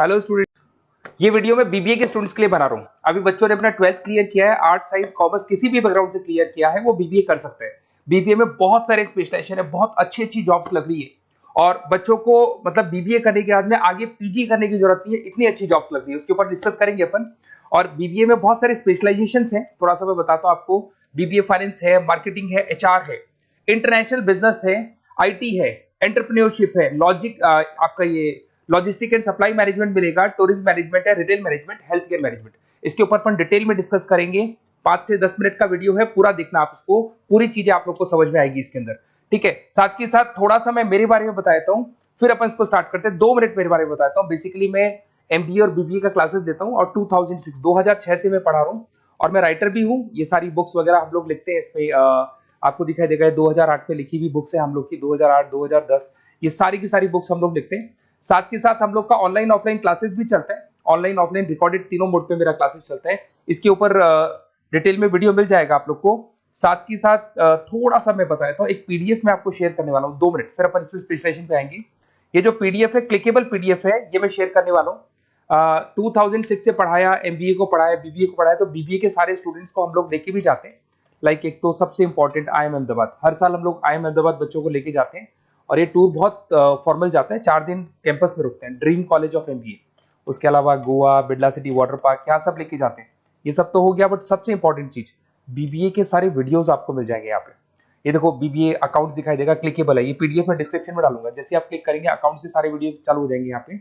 Hello student, ये video मैं BBA के स्टूडेंट्स के लिए बना रहा हूँ। अभी बच्चों ने अपना 12th क्लियर किया है, आर्ट साइंस कॉमर्स किसी भी बैकग्राउंड से क्लियर किया है, वो बीबीए कर सकते हैं। बीबीए में बहुत सारे स्पेशलाइजेशन है, बहुत अच्छी अच्छी जॉब्स लग रही है और बच्चों को मतलब बीबीए करने के बाद में आगे पीजी करने की जरूरत नहीं है, इतनी अच्छी जॉब्स लग रही है, उसके ऊपर डिस्कस करेंगे अपन। और बीबीए में बहुत सारे स्पेशलाइजेशन है, थोड़ा सा मैं बताता हूँ आपको। बीबीए फाइनेंस है, मार्केटिंग है, एचआर है, इंटरनेशनल बिजनेस है, आईटी है, एंटरप्रेन्योरशिप है, लॉजिक आपका ये लॉजिस्टिक एंड सप्लाई मैनेजमेंट मिलेगा, टूरिज्म मैनेजमेंट है, retail management, health care management. इसके ऊपर अपन डिटेल में डिस्कस करेंगे। 5 से 10 मिनट का वीडियो है, पूरा देखना आप इसको, पूरी चीजें आप लोग को समझ में आएगी इसके अंदर। ठीक है, साथ के साथ थोड़ा सा मैं मेरे बारे में बता देता हूँ, फिर अपन इसको स्टार्ट करते हैं। 2 मिनट मेरे बारे में बताता हूँ। बेसिकली मैं एमबीए और बीबीए का क्लासेस देता हूँ और 2006 से मैं पढ़ा रहा हूँ और मैं राइटर भी हूँ। ये सारी बुक्स वगैरह हम लोग लिखते हैं इसमें, आपको दिखाई देगा 2008 में लिखी हुई बुक्स है हम लोग की, 2008 2010 ये सारी की सारी बुक्स हम लोग लिखते हैं। साथ के साथ हम लोग का ऑनलाइन ऑफलाइन क्लासेस भी चलता है, ऑनलाइन ऑफलाइन रिकॉर्डेड तीनों मोड पे मेरा क्लासेस चलता है। इसके ऊपर डिटेल में वीडियो मिल जाएगा आप लोग को। साथ के साथ थोड़ा सा मैं बताता हूँ, एक पीडीएफ में आपको शेयर करने वाला हूँ, 2 मिनट, फिर अपन इसमें स्पेशलाइजेशन पे आएंगे। ये जो पीडीएफ है, क्लिकेबल पीडीएफ है, ये मैं शेयर करने वाला हूँ। 2006 से पढ़ाया, एमबीए को पढ़ाया, बीबीए को पढ़ाया, तो बीबीए के सारे स्टूडेंट्स को हम लोग लेके भी जाते हैं। लाइक एक तो सबसे इंपॉर्टेंट आईएम अहमदाबाद, हर साल हम लोग आईएम अहमदाबाद बच्चों को लेके जाते हैं और ये टूर बहुत फॉर्मल जाता है, 4 दिन कैंपस में रुकते हैं, ड्रीम कॉलेज ऑफ एमबीए। उसके अलावा Goa, Birla city water park, यहाँ सब लेके जाते हैं। ये सब तो हो गया, बट सबसे इंपॉर्टेंट चीज बीबीए के सारे वीडियोस आपको मिल जाएंगे यहाँ पे। ये देखो बीबीए अकाउंट्स दिखाई देगा, क्लिकेबल है, ये पीडीएफ में डिस्क्रिप्शन में डालूंगा। जैसे आप क्लिक करेंगे अकाउंट्स के सारे वीडियो चालू हो जाएंगे यहाँ पे।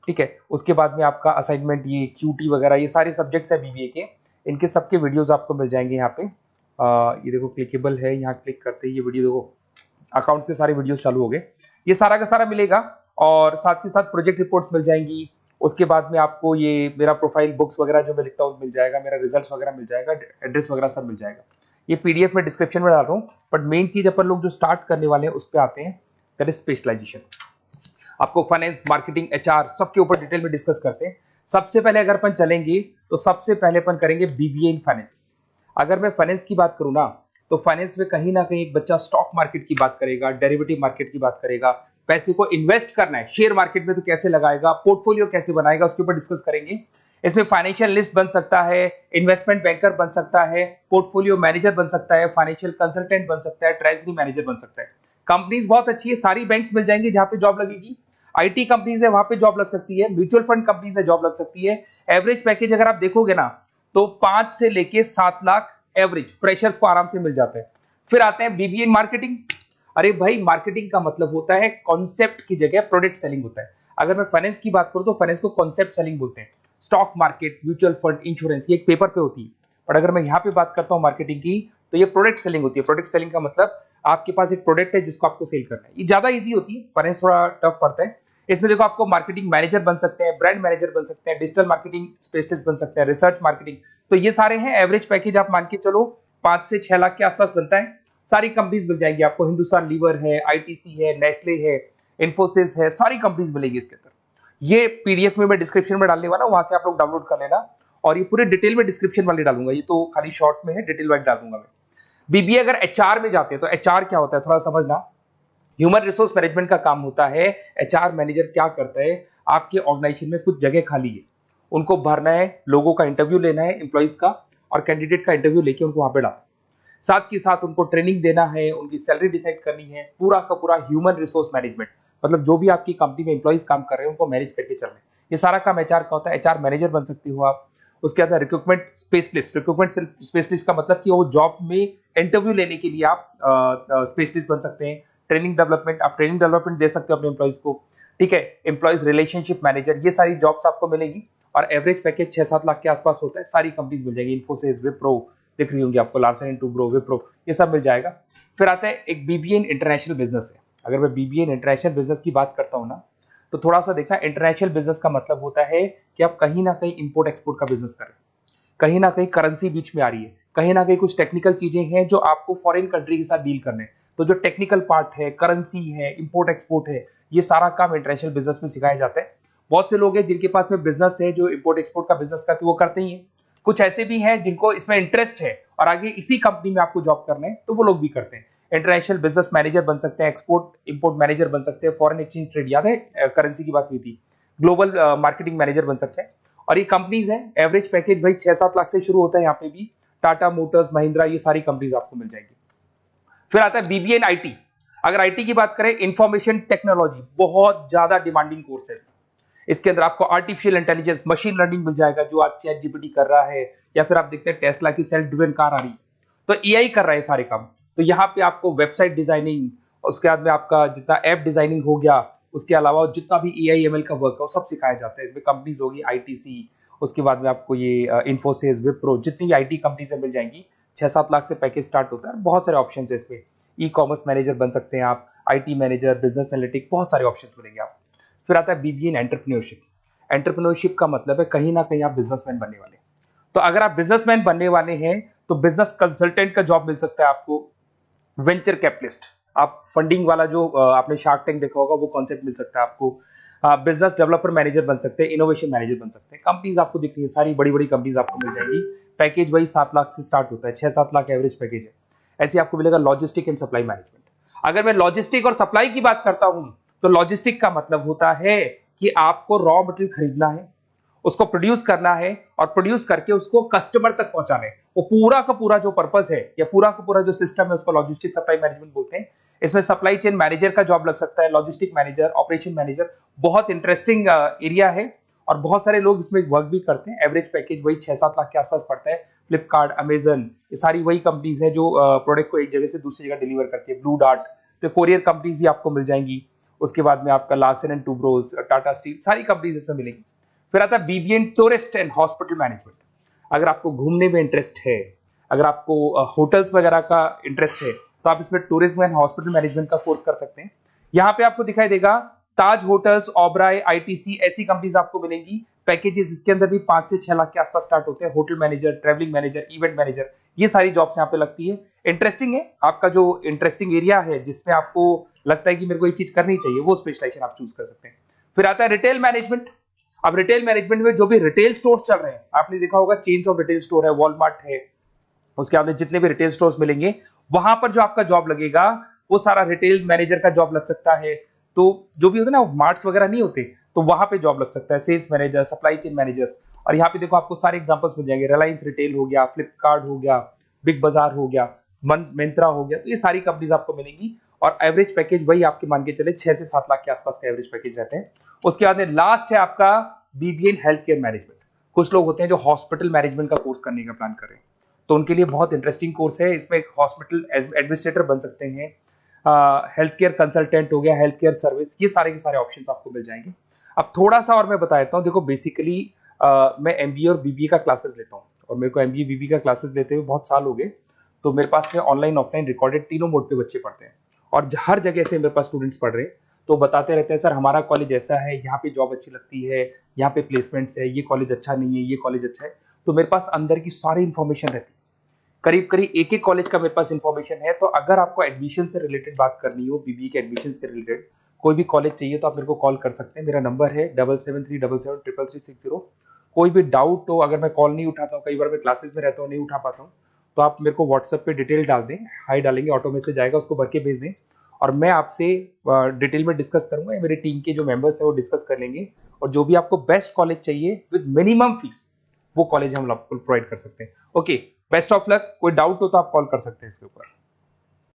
ठीक है, उसके बाद में आपका असाइनमेंट, ये क्यूटी वगैरह, ये सारे सब्जेक्ट्स है बीबीए के, इनके सबके वीडियोस आपको मिल जाएंगे यहाँ पे। ये देखो क्लिकेबल है, यहाँ क्लिक करते ही ये वीडियो देखो, अकाउंट्स के सारे वीडियोस चालू हो गए, ये सारा का सारा मिलेगा। और साथ के साथ प्रोजेक्ट रिपोर्ट्स मिल जाएंगी। उसके बाद में आपको ये मेरा प्रोफाइल बुक्स वगैरह जो मैं लिखता हूँ मिल जाएगा, मेरा रिजल्ट्स वगैरह मिल जाएगा, एड्रेस वगैरह सब मिल जाएगा। ये पीडीएफ में डिस्क्रिप्शन में डाल रहा हूँ। बट मेन चीज अपन लोग जो स्टार्ट करने वाले हैं उस पर आते हैं, दैट इज स्पेशलाइजेशन। आपको फाइनेंस, मार्केटिंग, एचआर सबके ऊपर डिटेल में डिस्कस करते हैं। सबसे पहले अगर अपन चलेंगे तो सबसे पहले अपन करेंगे बीबीए इन फाइनेंस। अगर मैं फाइनेंस की बात करूँ ना, तो फाइनेंस में कहीं ना कहीं एक बच्चा स्टॉक मार्केट की बात करेगा, डेरिवेटिव मार्केट की बात करेगा, पैसे को इन्वेस्ट करना है शेयर मार्केट में तो कैसे लगाएगा, पोर्टफोलियो कैसे बनाएगा, उसके ऊपर डिस्कस करेंगे। इसमें फाइनेंशियल लिस्ट बन सकता है, इन्वेस्टमेंट बैंकर बन सकता है, पोर्टफोलियो मैनेजर बन सकता है, फाइनेंशियल कंसल्टेंट बन सकता है, ट्रेजरी मैनेजर बन सकता है। कंपनीज बहुत अच्छी है, सारी बैंक्स मिल जाएंगी जहां पे जॉब लगेगी। आईटी कंपनीज है, वहां पे जॉब लग सकती है, म्यूचुअल फंड कंपनीज है, जॉब लग सकती है। एवरेज पैकेज अगर आप देखोगे ना, तो 5 से लेके 7 लाख एवरेज फ्रेशर्स को आराम से मिल जाता है। फिर आते हैं बीबीए इन मार्केटिंग। अरे भाई, मार्केटिंग का मतलब होता है कॉन्सेप्ट की जगह प्रोडक्ट सेलिंग होता है। अगर मैं फाइनेंस की बात करूं तो फाइनेंस को कॉन्सेप्ट सेलिंग बोलते हैं। Stock market, mutual fund, insurance, ये एक पेपर पे होती है। और अगर मैं यहाँ पे बात करता हूँ मार्केटिंग की, तो ये प्रोडक्ट सेलिंग होती है। प्रोडक्ट सेलिंग का मतलब आपके पास एक प्रोडक्ट है जिसको आपको सेल करना है। ये ज्यादा ईजी होती है, फाइनेंस थोड़ा टफ पड़ता है। इसमें देखो आपको मार्केटिंग मैनेजर बन सकते हैं, ब्रांड मैनेजर बन सकते हैं, डिजिटल मार्केटिंग स्पेशलिस्ट बन सकते हैं, रिसर्च मार्केटिंग, तो ये सारे हैं। एवरेज पैकेज आप मान के चलो 5 से 6 लाख के आसपास बनता है। सारी कंपनीज मिल जाएंगी आपको, हिंदुस्तान लीवर है, आईटीसी है, नेस्ले है, इन्फोसिस है, सारी कंपनीज मिलेगी इसके अंदर। ये पीडीएफ में मैं डिस्क्रिप्शन में डालने वाला हूं, वहां से आप लोग डाउनलोड कर लेना। और ये पूरे डिटेल में डिस्क्रिप्शन वाले डालूंगा, ये तो खाली शॉर्ट में है, डिटेल वाइज डाल दूंगा मैं। बीबीए अगर एचआर में जाते हैं तो एचआर क्या होता है थोड़ा समझना। ह्यूमन रिसोर्स मैनेजमेंट का काम होता है। एचआर मैनेजर क्या करता है, आपके ऑर्गेनाइजेशन में कुछ जगह खाली है, उनको भरना है, लोगों का इंटरव्यू लेना है, एम्प्लॉइज का, और कैंडिडेट का इंटरव्यू लेके उनको वहां पे डालना। साथ के साथ उनको ट्रेनिंग देना है, उनकी सैलरी डिसाइड करनी है, पूरा का पूरा ह्यूमन रिसोर्स मैनेजमेंट, मतलब जो भी आपकी कंपनी में एम्प्लॉइज काम कर रहे हैं उनको मैनेज करके चलना है। ये सारा काम एचआर का होता है। एचआर मैनेजर बन सकते हो आप। उसके बाद रिक्रूटमेंट स्पेशलिस्ट। रिक्रूटमेंट स्पेशलिस्ट का मतलब कि वो जॉब में इंटरव्यू लेने के लिए आप स्पेशलिस्ट बन सकते हैं। ट्रेनिंग डेवलपमेंट, आप ट्रेनिंग डेवलपमेंट दे सकते हो अपने एम्प्लॉइज को। ठीक है, एम्प्लॉइज रिलेशनशिप मैनेजर, ये सारी जॉब्स आपको मिलेगी। और एवरेज पैकेज 6-7 लाख के आसपास होता है। सारी कंपनीज मिल जाएगी, इन्फोसिस, विप्रो दिख रही होंगी आपको, लार्सन एंड टुब्रो, विप्रो, ये सब मिल जाएगा। फिर आता है एक बीबीए इन इंटरनेशनल बिजनेस है। अगर मैं बीबीए इन इंटरनेशनल बिजनेस की बात करता हूँ ना, तो थोड़ा सा देखना, इंटरनेशनल बिजनेस का मतलब होता है कि आप कहीं ना कहीं इंपोर्ट एक्सपोर्ट का बिजनेस करें, कहीं ना कहीं करेंसी बीच में आ रही है, कहीं ना कहीं कुछ टेक्निकल चीजें हैं जो आपको फॉरेन कंट्री के साथ डील करने, तो जो टेक्निकल पार्ट है, करेंसी है, इंपोर्ट एक्सपोर्ट है, ये सारा काम इंटरनेशनल बिजनेस में सिखाया जाता है। बहुत से लोग हैं जिनके पास में बिजनेस है जो इंपोर्ट एक्सपोर्ट का बिजनेस करते, वो करते ही है। कुछ ऐसे भी हैं जिनको इसमें इंटरेस्ट है और आगे इसी कंपनी में आपको जॉब करना है, तो वो लोग भी करते हैं। इंटरनेशनल बिजनेस मैनेजर बन सकते हैं, एक्सपोर्ट इंपोर्ट मैनेजर बन सकते हैं, फॉरेन एक्सचेंज ट्रेड, याद है करेंसी की बात हुई थी, ग्लोबल मार्केटिंग मैनेजर बन सकते हैं। और ये कंपनीज है, एवरेज पैकेज भाई 6-7 लाख से शुरू होता है यहाँ पे भी। टाटा मोटर्स, महिंद्रा, ये सारी कंपनीज आपको मिल जाएगी। फिर आता है बीबीए इन आईटी। अगर आईटी की बात करें, इंफॉर्मेशन टेक्नोलॉजी बहुत ज्यादा डिमांडिंग कोर्स है। इसके अंदर आपको आर्टिफिशियल इंटेलिजेंस, मशीन लर्निंग मिल जाएगा, जो आज चैट जीपीटी कर रहा है, या फिर आप देखते हैं टेस्ला की सेल्फ ड्रिवन कार आ रही है, तो एआई कर रहा है सारे काम। तो यहाँ पे आपको वेबसाइट डिजाइनिंग, उसके बाद में आपका जितना ऐप डिजाइनिंग हो गया, उसके अलावा जितना भी एआई एमएल का वर्क है वो सब सिखाया जाता है। इसमें कंपनीज होगी आईटीसी, उसके बाद में आपको ये इन्फोसिस, विप्रो, जितनी भी आईटी कंपनीज मिल जाएंगी। 6-7 लाख से पैकेज स्टार्ट होता है। बहुत सारे ऑप्शन है इसमें। ई कॉमर्स मैनेजर बन सकते हैं आप, आईटी मैनेजर, बिजनेस एनालिटिक, बहुत सारे ऑप्शन मिलेंगे आप। फिर आता है बीबीए इन एंटरप्रेन्योरशिप। एंटरप्रेन्योरशिप का मतलब है कहीं ना कहीं आप बिजनेसमैन बनने वाले। तो अगर आप बिजनेसमैन बनने वाले हैं तो बिजनेस कंसल्टेंट का जॉब मिल सकता है आपको। वेंचर कैपिटलिस्ट, आप फंडिंग वाला जो आपने शार्क टैंक देखा होगा वो कॉन्सेप्ट मिल सकता है आपको। बिजनेस डेवलपर मैनेजर बन सकते हैं, इनोवेशन मैनेजर बन सकते हैं। कंपनीज आपको दिख रही है, सारी बड़ी बड़ी कंपनीज आपको मिल जाएंगी। पैकेज वही 7 लाख से स्टार्ट होता है, 6-7 लाख एवरेज पैकेज है। ऐसे आपको मिलेगा लॉजिस्टिक एंड सप्लाई मैनेजमेंट। अगर मैं लॉजिस्टिक और सप्लाई की बात करता हूं तो लॉजिस्टिक का मतलब होता है कि आपको रॉ मटेरियल खरीदना है, उसको प्रोड्यूस करना है, और प्रोड्यूस करके उसको कस्टमर तक पहुंचाना है। वो पूरा का पूरा जो पर्पस है या पूरा का पूरा जो सिस्टम है उसको लॉजिस्टिक सप्लाई मैनेजमेंट बोलते हैं। इसमें सप्लाई चेन मैनेजर का जॉब लग सकता है, लॉजिस्टिक मैनेजर, ऑपरेशन मैनेजर। बहुत इंटरेस्टिंग एरिया है और बहुत सारे लोग इसमें वर्क भी करते हैं। एवरेज पैकेज वही 6-7 लाख के आसपास पड़ता है। फ्लिपकार्ट, अमेजन, ये सारी वही कंपनीज है जो प्रोडक्ट को एक जगह से दूसरी जगह डिलीवर करती है। ब्लू डार्ट, तो कोरियर कंपनीज भी आपको मिल जाएंगी। उसके बाद में आपका Larsen and Toubro, Tata steel, सारी कंपनीज इसमें मिलेंगी। फिर आता है BBA in tourist and hospital management. अगर आपको घूमने में इंटरेस्ट है, अगर आपको होटल्स वगैरह का इंटरेस्ट है, तो आप इसमें टूरिज्म एंड हॉस्पिटल मैनेजमेंट का कोर्स कर सकते हैं। यहाँ पे आपको दिखाई देगा ताज होटल्स, ओबराय, आईटीसी, ऐसी कंपनीज आपको मिलेंगी। पैकेजेस इसके अंदर भी 5 से 6 लाख के आसपास स्टार्ट होते हैं। Hotel manager, travelling manager, event manager, ये सारी जॉब्स यहाँ पे लगती है। इंटरेस्टिंग है, आपका जो इंटरेस्टिंग एरिया है जिसमें आपको लगता है कि मेरे को ये चीज करनी चाहिए, वो स्पेशलाइजेशन आप चूज कर सकते हैं। फिर आता है रिटेल मैनेजमेंट। अब रिटेल मैनेजमेंट में जो भी रिटेल स्टोर्स चल रहे हैं, आपने देखा होगा चेन्स ऑफ रिटेल स्टोर है, वॉलमार्ट है, उसके बाद जितने भी रिटेल स्टोर्स मिलेंगे वहां पर जो आपका जॉब लगेगा वो सारा रिटेल मैनेजर का जॉब लग सकता है। तो जो भी होता है ना, मार्ट्स वगैरह नहीं होते, तो वहां पे जॉब लग सकता है, sales manager, supply chain managers. और यहाँ पे देखो आपको सारे एग्जांपल्स मिल जाएंगे। रिलायंस रिटेल हो गया, फ्लिपकार्ट हो गया, बिग बाजार हो गया, मिंत्रा हो गया, तो ये सारी कंपनीज आपको मिलेंगी। और एवरेज पैकेज वही आपके मान के चले 6 से 7 लाख के आसपास का एवरेज पैकेज रहते हैं। उसके बाद लास्ट है आपका BBA in health care management. कुछ लोग होते हैं जो हॉस्पिटल मैनेजमेंट का कोर्स करने का प्लान कर रहे हैं, तो उनके लिए बहुत इंटरेस्टिंग कोर्स है। इसमें एक हॉस्पिटल एडमिनिस्ट्रेटर बन सकते हैं, हेल्थ केयर कंसल्टेंट हो गया, हेल्थ केयर सर्विस, ये सारे के सारे ऑप्शंस आपको मिल जाएंगे। अब थोड़ा सा और मैं बता देता हूँ। देखो बेसिकली मैं एमबीए और बीबीए का क्लासेस लेता हूँ, और मेरे को एमबीए बीबीए का क्लासेस लेते हुए बहुत साल हो गए। तो मेरे पास में ऑनलाइन ऑफलाइन रिकॉर्डेड तीनों मोड पे बच्चे पढ़ते हैं, और हर जगह से मेरे पास स्टूडेंट्स पढ़ रहे हैं। तो बताते रहते हैं सर हमारा कॉलेज ऐसा है, यहाँ पे जॉब अच्छी लगती है, यहाँ पे प्लेसमेंट्स है, ये कॉलेज अच्छा नहीं है, ये कॉलेज अच्छा है। तो मेरे पास अंदर की सारी इंफॉर्मेशन रहती है, करीब करीब एक एक कॉलेज का मेरे पास इंफॉर्मेशन है। तो अगर आपको एडमिशन से रिलेटेड बात करनी हो, बीबीए के एडमिशन से रिलेटेड कोई भी कॉलेज चाहिए, तो आप मेरे को कॉल कर सकते हैं। मेरा नंबर है 7737733360। कोई भी डाउट हो, अगर मैं कॉल नहीं उठाता हूँ, कई बार मैं क्लासेस में रहता हूँ, नहीं उठा पाता हूँ, तो आप मेरे को व्हाट्सएप पे डिटेल डाल दें, हाई डालेंगे, ऑटो मैसेज आएगा, उसको भर के भेज दें, और मैं आपसे डिटेल में डिस्कस करूंगा। मेरे टीम के जो मेंबर्स हैं वो डिस्कस कर लेंगे, और जो भी आपको बेस्ट कॉलेज चाहिए विद मिनिमम फीस, वो कॉलेज हम आपको प्रोवाइड कर सकते हैं। Okay, best of luck. कोई डाउट हो तो आप कॉल कर सकते हैं इसके ऊपर।